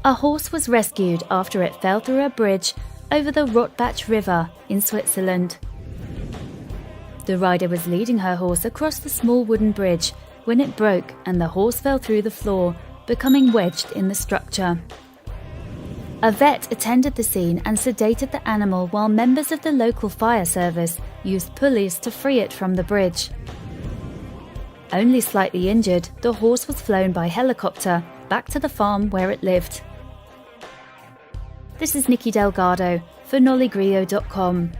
A horse was rescued after it fell through a bridge over the Rotbach River in Switzerland. The rider was leading her horse across the small wooden bridge when it broke and the horse fell through the floor, becoming wedged in the structure. A vet attended the scene and sedated the animal while members of the local fire service used pulleys to free it from the bridge. Only slightly injured, the horse was flown by helicopter back to the farm where it lived. This is Nikki Delgado for Nolligrio.com.